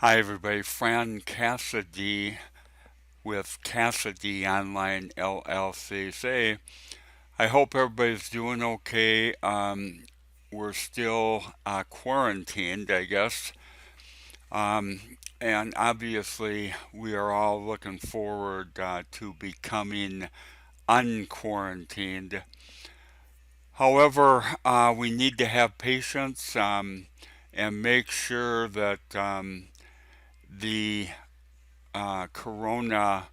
Hi everybody, Fran Cassady with Cassady Online LLC. I hope everybody's doing okay. We're still quarantined, I guess. Um, and obviously, we are all looking forward to becoming unquarantined. However, we need to have patience and make sure that the corona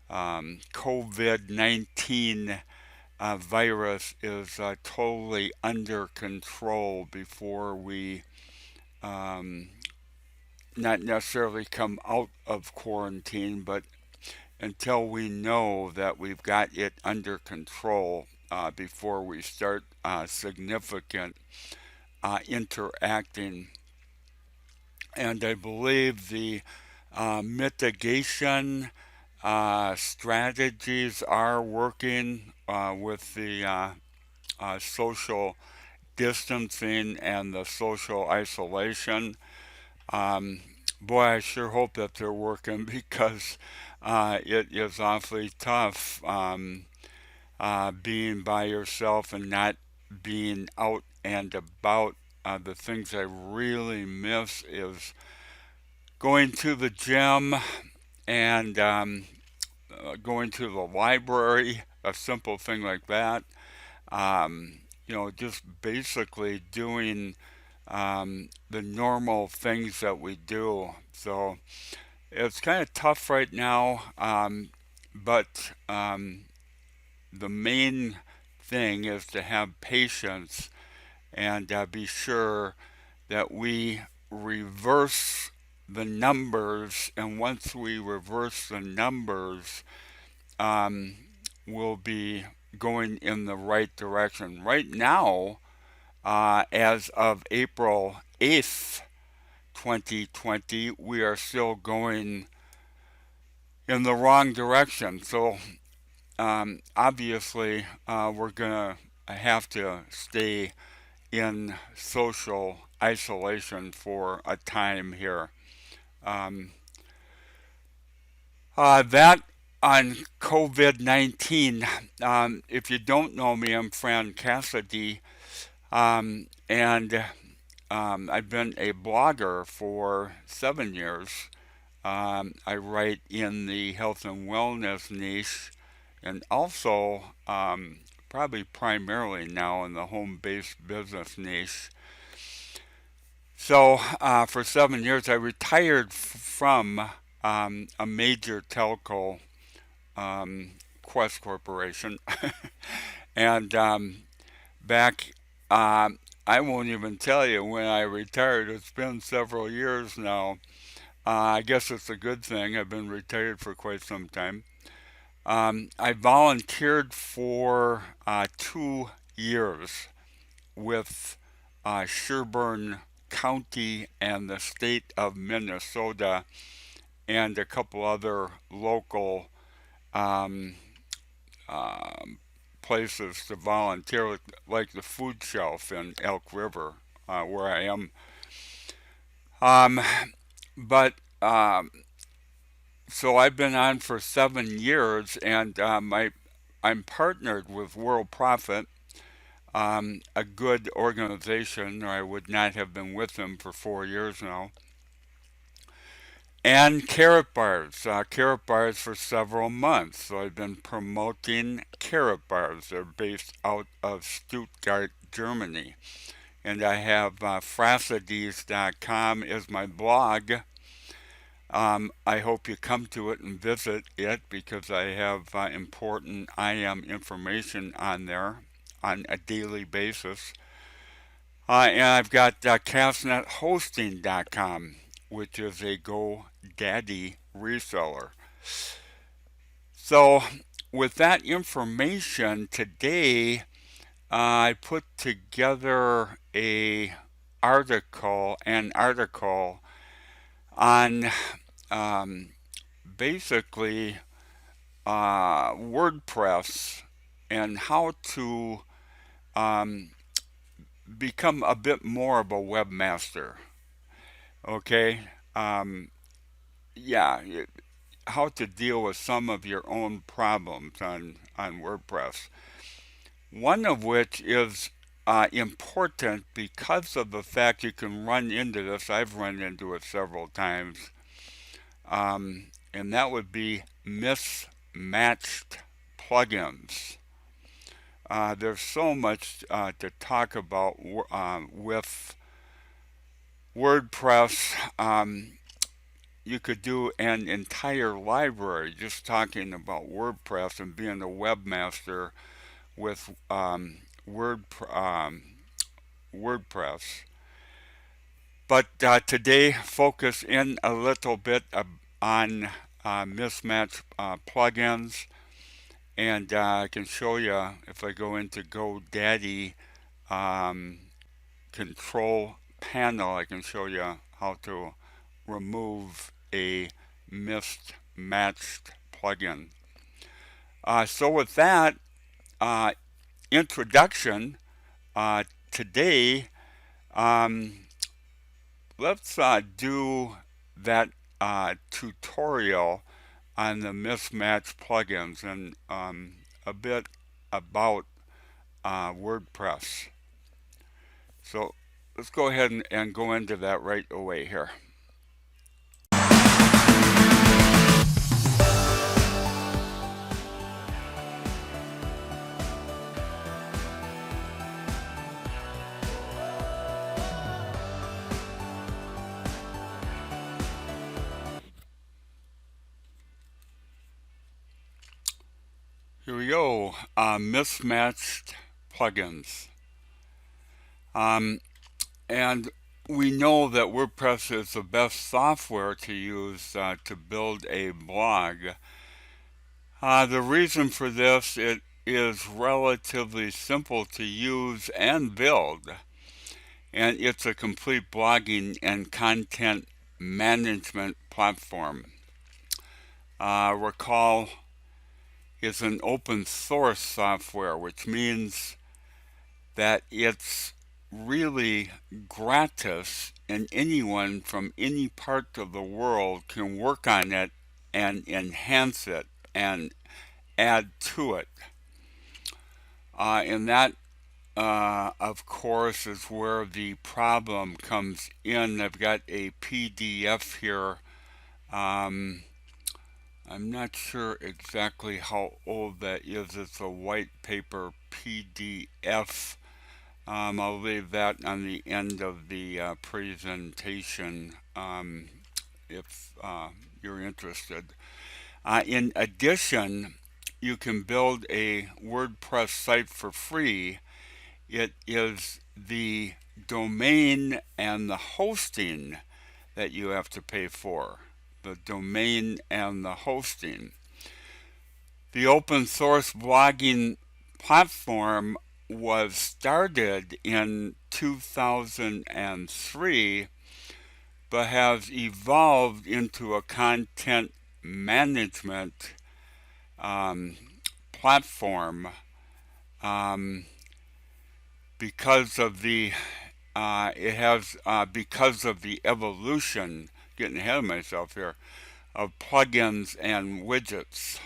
COVID 19 virus is totally under control before we um, not necessarily come out of quarantine, but until we know that we've got it under control before we start significant interacting. And I believe the mitigation strategies are working with the social distancing and the social isolation. Um, Boy, I sure hope that they're working because it is awfully tough being by yourself and not being out and about. The things I really miss is going to the gym and going to the library, a simple thing like that. Just basically doing the normal things that we do. So it's kind of tough right now, but the main thing is to have patience and be sure that we reverse the numbers. And once we reverse the numbers, um, we'll be going in the right direction. Right now, as of April 8th, 2020, we are still going in the wrong direction. So obviously, we're going to have to stay in social isolation for a time here. Um, that on COVID 19, if you don't know me, I'm Fran Cassady, and I've been a blogger for 7 years. I write in the health and wellness niche and also probably primarily now in the home based business niche. So for 7 years, I retired from a major telco, Quest Corporation, and back, I won't even tell you when I retired. It's been several years now. I guess it's a good thing. I've been retired for quite some time. I volunteered for 2 years with Sherburne County and the state of Minnesota and a couple other local um, um, places to volunteer, like the food shelf in Elk River, where I am. Um, but So I've been on for 7 years, and I'm partnered with World Profit, a good organization, or I would not have been with them for 4 years now. And Carrot Bars for several months. So I've been promoting Carrot Bars. They're based out of Stuttgart, Germany. And I have Frasadies.com is my blog. I hope you come to it and visit it because I have important IM information on there on a daily basis. And I've got CastNetHosting.com, which is a GoDaddy reseller. So, with that information today, I put together an article on um, basically WordPress and how to um, become a bit more of a webmaster. Okay, yeah, how to deal with some of your own problems on WordPress. One of which is important because of the fact you can run into this. I've run into it several times, and that would be mismatched plugins. There's so much to talk about with WordPress. You could do an entire library just talking about WordPress and being a webmaster with WordPress. But today, focus in a little bit on mismatched plugins, and I can show you if I go into GoDaddy um, control panel. I can show you how to remove a mismatched plugin. So with that uh, introduction, today um, let's do that tutorial on the mismatched plugins and a bit about WordPress. So let's go ahead and go into that right away here. Here we go, mismatched plugins. And we know that WordPress is the best software to use to build a blog. The reason for this, it is relatively simple to use and build, and it's a complete blogging and content management platform. Recall is an open source software, which means that it's really gratis and anyone from any part of the world can work on it and enhance it and add to it. And that, of course, is where the problem comes in. I've got a PDF here. I'm not sure exactly how old that is. It's a white paper PDF. I'll leave that on the end of the presentation if you're interested. In addition, you can build a WordPress site for free. It is the domain and the hosting that you have to pay for. The domain and the hosting. The open source blogging platform was started in 2003 but has evolved into a content management platform because of the because of the evolution, getting ahead of myself here, of plugins and widgets.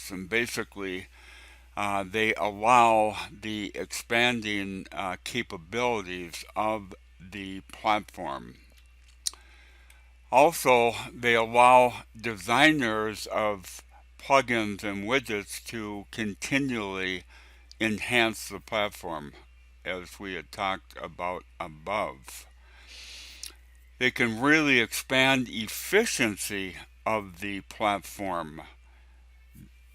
And basically they allow the expanding capabilities of the platform. Also, they allow designers of plugins and widgets to continually enhance the platform, as we had talked about above. They can really expand efficiency of the platform.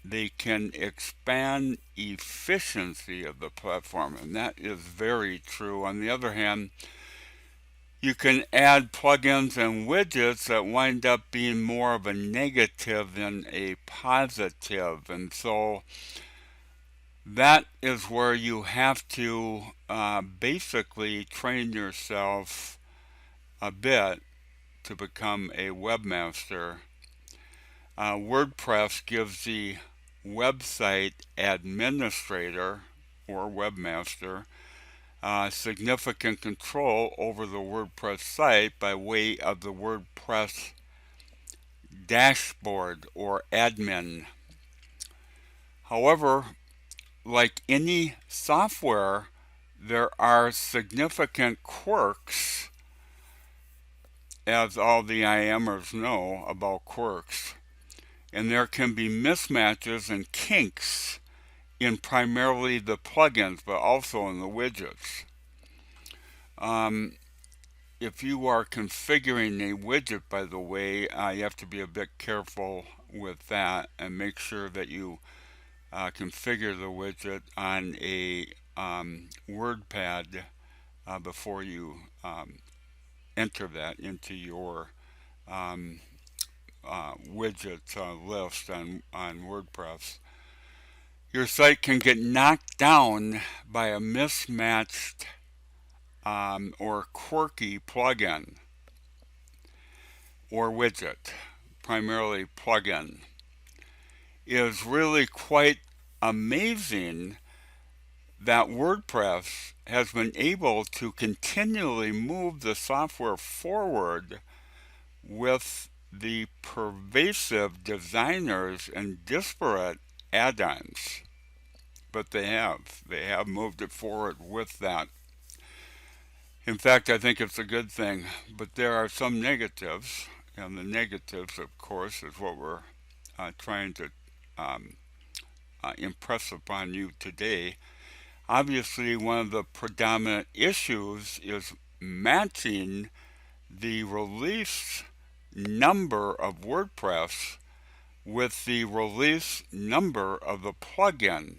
They can expand efficiency of the platform, and that is very true. On the other hand, you can add plugins and widgets that wind up being more of a negative than a positive, and so that is where you have to basically train yourself a bit to become a webmaster. WordPress gives the website administrator or webmaster significant control over the WordPress site by way of the WordPress dashboard or admin. However, like any software, there are significant quirks, as all the IMers know about quirks, and there can be mismatches and kinks in primarily the plugins, but also in the widgets. If you are configuring a widget, by the way, you have to be a bit careful with that and make sure that you configure the widget on a WordPad before you enter that into your widget list on WordPress. Your site can get knocked down by a mismatched or quirky plugin or widget, primarily plugin. It is really quite amazing that WordPress has been able to continually move the software forward with the pervasive designers and disparate add-ons. But they have moved it forward with that. In fact, I think it's a good thing, but there are some negatives, and the negatives, of course, is what we're trying to impress upon you today. Obviously, one of the predominant issues is matching the release number of WordPress with the release number of the plugin.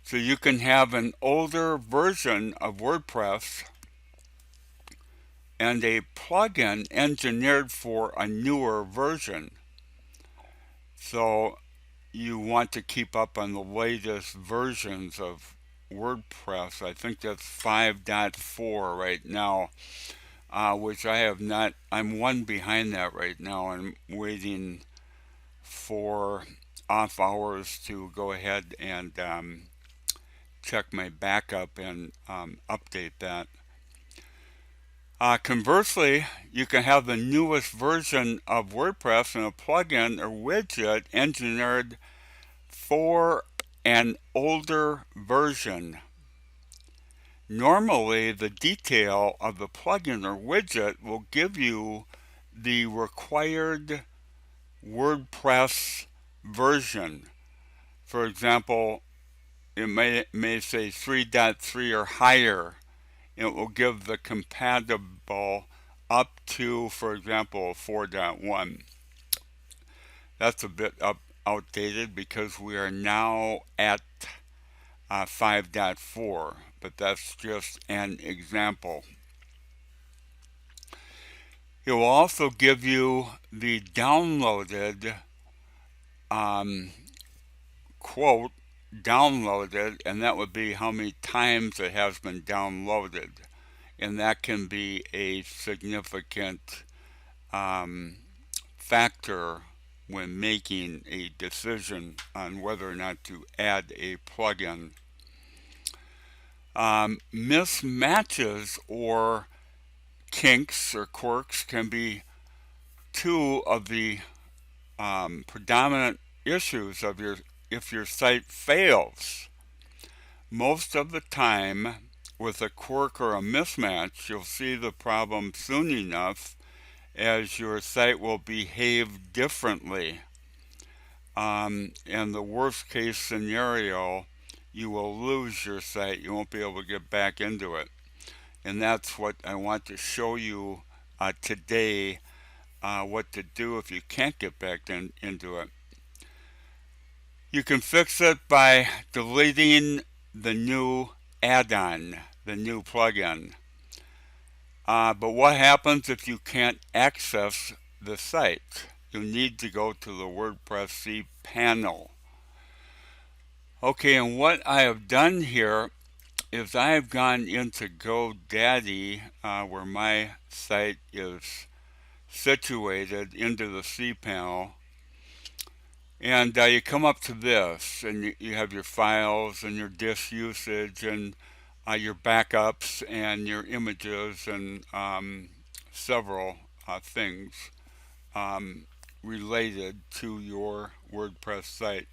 So you can have an older version of WordPress and a plugin engineered for a newer version. So you want to keep up on the latest versions of WordPress. I think that's 5.4 right now, which I have not. I'm one behind that right now. I'm waiting for off hours to go ahead and check my backup and update that. Conversely, you can have the newest version of WordPress and a plugin or widget engineered for an older version. Normally, the detail of the plugin or widget will give you the required WordPress version. For example, it may say 3.3 or higher. It will give the compatible up to, for example, 4.1. That's a bit outdated because we are now at 5.4, but that's just an example. It will also give you the downloaded quote downloaded, and that would be how many times it has been downloaded, and that can be a significant factor when making a decision on whether or not to add a plugin. Mismatches or kinks or quirks can be two of the predominant issues of if your site fails. Most of the time, with a quirk or a mismatch, you'll see the problem soon enough as your site will behave differently. In the worst case scenario, you will lose your site. You won't be able to get back into it. And that's what I want to show you today, what to do if you can't get back into it. You can fix it by deleting the new add-on, the new plugin. But what happens if you can't access the site? You need to go to the WordPress cPanel. Okay, and what I have done here is I have gone into GoDaddy, where my site is situated, into the cPanel. And you come up to this, and you have your files and your disk usage and your backups and your images and several things um, related to your WordPress site.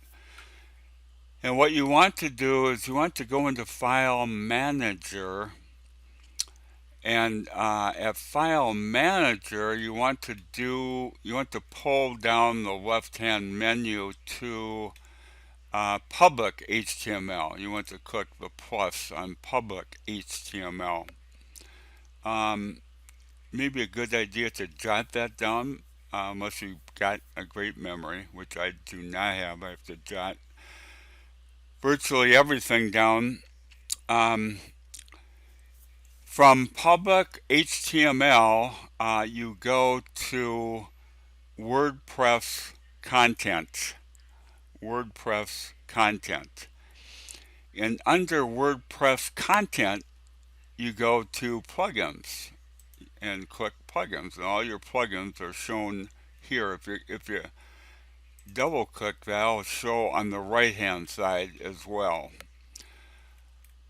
And what you want to do is you want to go into File Manager, and at File Manager you want to pull down the left-hand menu to public HTML. You want to click the plus on public HTML. Um, Maybe a good idea to jot that down, unless you've got a great memory, which I do not have. I have to jot virtually everything down. Um, from public HTML, you go to WordPress content. WordPress content. And under WordPress content, you go to plugins and click plugins, and all your plugins are shown here. If you double click, that'll show on the right hand side as well.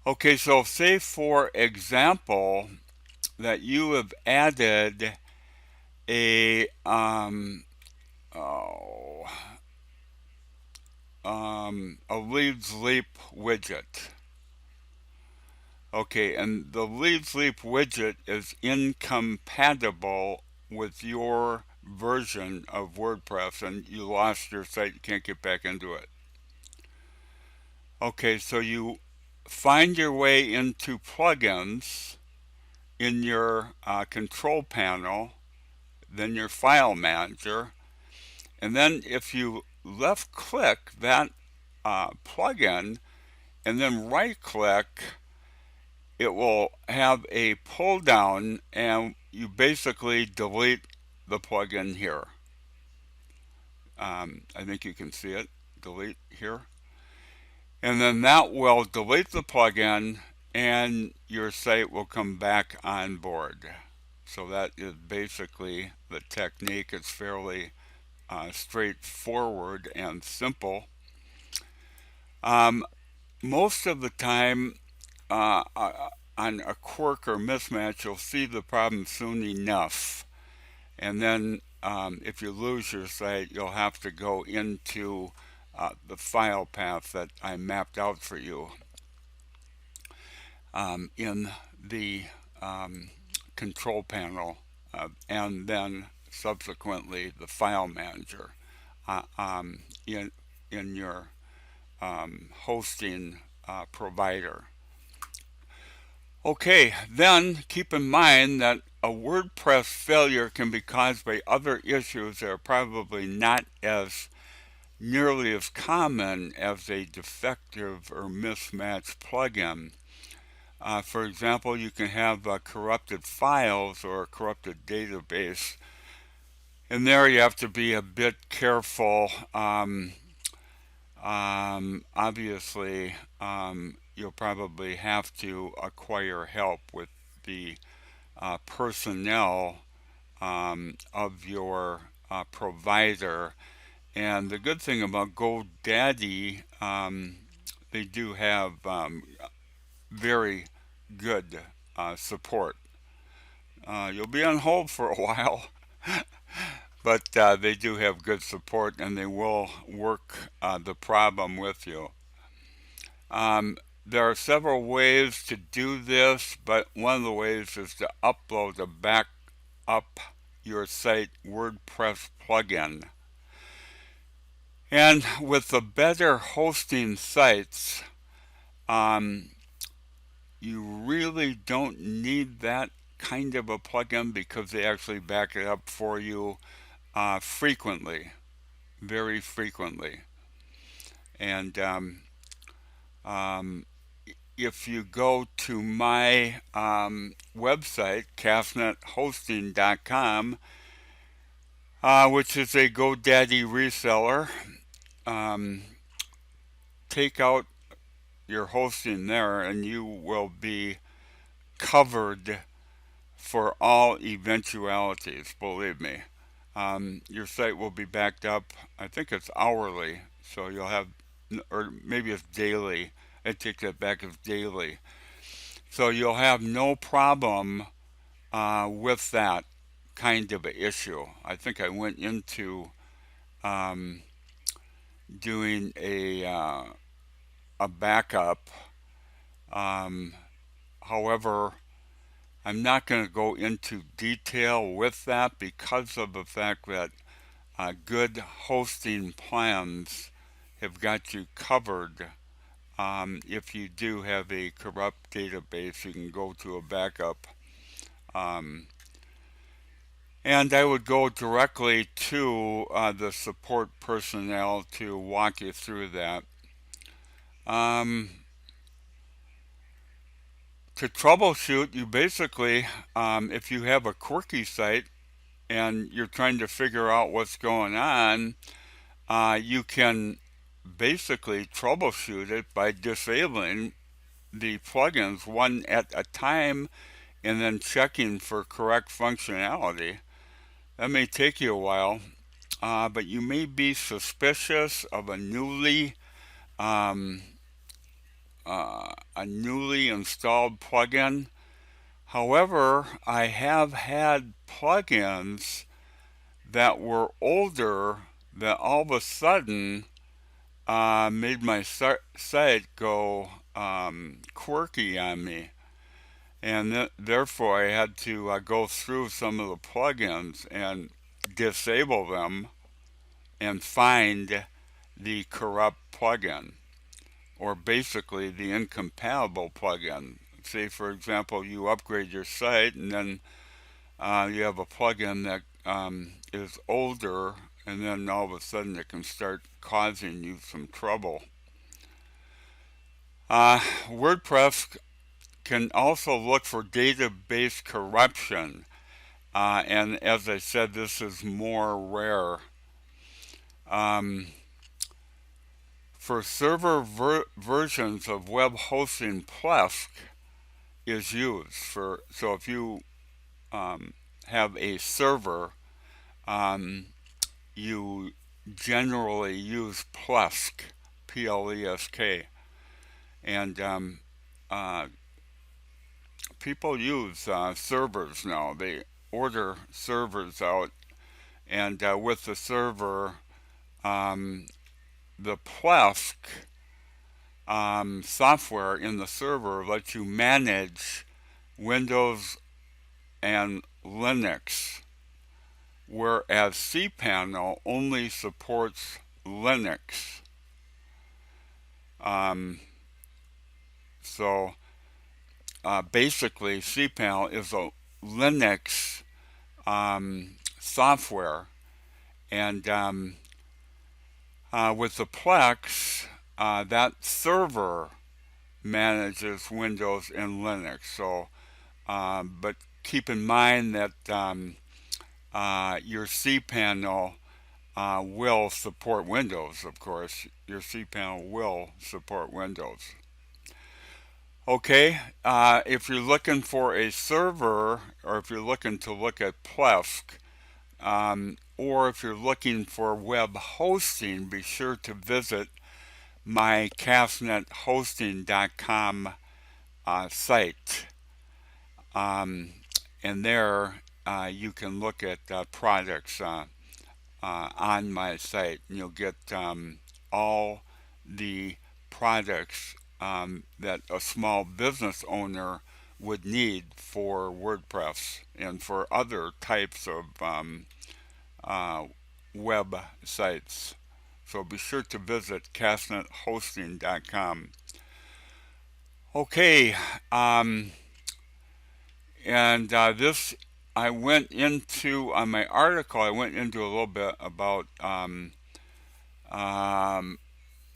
Okay, so say for example that you have added oh, a Leads Leap widget. Okay, and the Leads Leap widget is incompatible with your version of WordPress, and you lost your site, you can't get back into it. Okay, so you find your way into plugins in your control panel, then your file manager, and then if you left click that plugin and then right click, it will have a pull down, and you basically delete the plugin here. I think you can see it, delete here. And then that will delete the plugin and your site will come back on board. So that is basically the technique. It's fairly straightforward and simple. Most of the time, on a quirk or mismatch, you'll see the problem soon enough. And then if you lose your site, you'll have to go into the file path that I mapped out for you in the control panel, and then subsequently the file manager in your hosting provider. Okay, then keep in mind that a WordPress failure can be caused by other issues that are probably not as nearly as common as a defective or mismatched plugin. For example, you can have corrupted files or a corrupted database. And there you have to be a bit careful. Obviously, you'll probably have to acquire help with the personnel of your provider. And the good thing about GoDaddy, they do have very good support. You'll be on hold for a while, but they do have good support and they will work the problem with you. There are several ways to do this, but one of the ways is to upload a backup your site WordPress plugin. And with the better hosting sites, you really don't need that kind of a plugin because they actually back it up for you frequently, very frequently. And if you go to my website, castnethosting.com, which is a GoDaddy reseller, take out your hosting there and you will be covered for all eventualities, believe me. your site will be backed up. I think it's hourly, so you'll have, or maybe it's daily. I take that back as daily. So you'll have no problem with that kind of an issue. I think I went into um, doing a backup. Um, However, I'm not going to go into detail with that because of the fact that good hosting plans have got you covered. If you do have a corrupt database, you can go to a backup. Um, and I would go directly to the support personnel to walk you through that. Um, to troubleshoot, you basically, if you have a quirky site and you're trying to figure out what's going on, you can basically troubleshoot it by disabling the plugins one at a time and then checking for correct functionality. That may take you a while, but you may be suspicious of um, a newly installed plugin. However, I have had plugins that were older that all of a sudden made my site go quirky on me. And therefore, I had to go through some of the plugins and disable them and find the corrupt plugin, or basically the incompatible plugin. Say, for example, you upgrade your site and then you have a plugin that is older, and then all of a sudden it can start causing you some trouble. WordPress can also look for database corruption, and as I said, this is more rare. Um, for server versions of web hosting, Plesk is used for. So if you have a server, um, you generally use Plesk, Plesk, and uh, people use servers now. They order servers out, and with the server, um, the Plesk software in the server lets you manage Windows and Linux, whereas cPanel only supports Linux. Um, so basically, cPanel is a Linux software, and with the Plex, that server manages Windows and Linux. So, but keep in mind that your cPanel will support Windows, of course. Your cPanel will support Windows. Okay, if you're looking for a server, or if you're looking to look at Plesk, or if you're looking for web hosting, be sure to visit my castnethosting.com site. And there you can look at products on my site, and you'll get all the products that a small business owner would need for WordPress and for other types of web sites. So be sure to visit castnethosting.com. Okay, and this I went into on my article. I went into a little bit about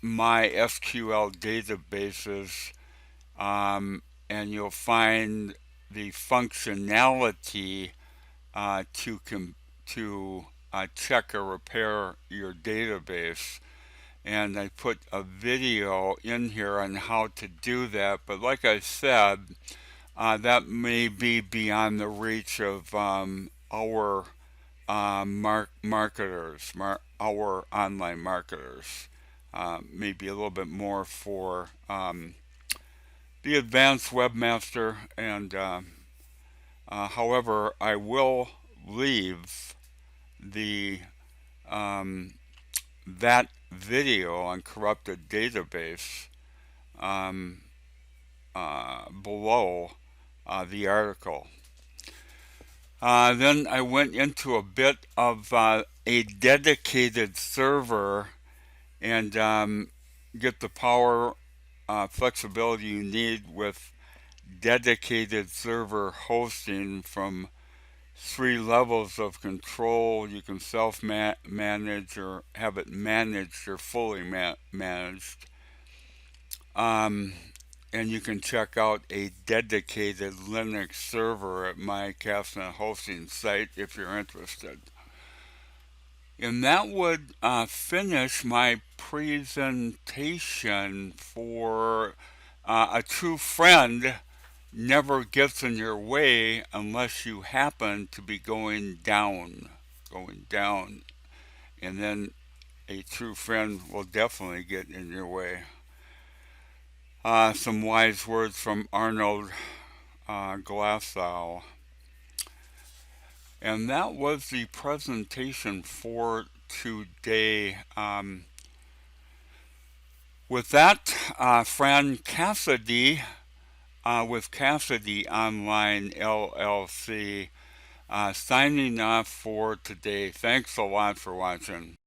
my SQL databases, and you'll find the functionality to check or repair your database. And I put a video in here on how to do that. But like I said, that may be beyond the reach of our marketers, our online marketers. Maybe a little bit more for the advanced webmaster, and however, I will leave the um, that video on corrupted database um, below the article. Then I went into a bit of a dedicated server and get the power flexibility you need with dedicated server hosting from three levels of control. You can self-manage or have it managed or fully managed. Um, and you can check out a dedicated Linux server at my Cassady hosting site if you're interested. And that would finish my presentation for a true friend never gets in your way unless you happen to be going down, and then a true friend will definitely get in your way. Some wise words from Arnold Glasow. And that was the presentation for today. With that, Fran Cassady with Cassady Online LLC signing off for today. Thanks a lot for watching.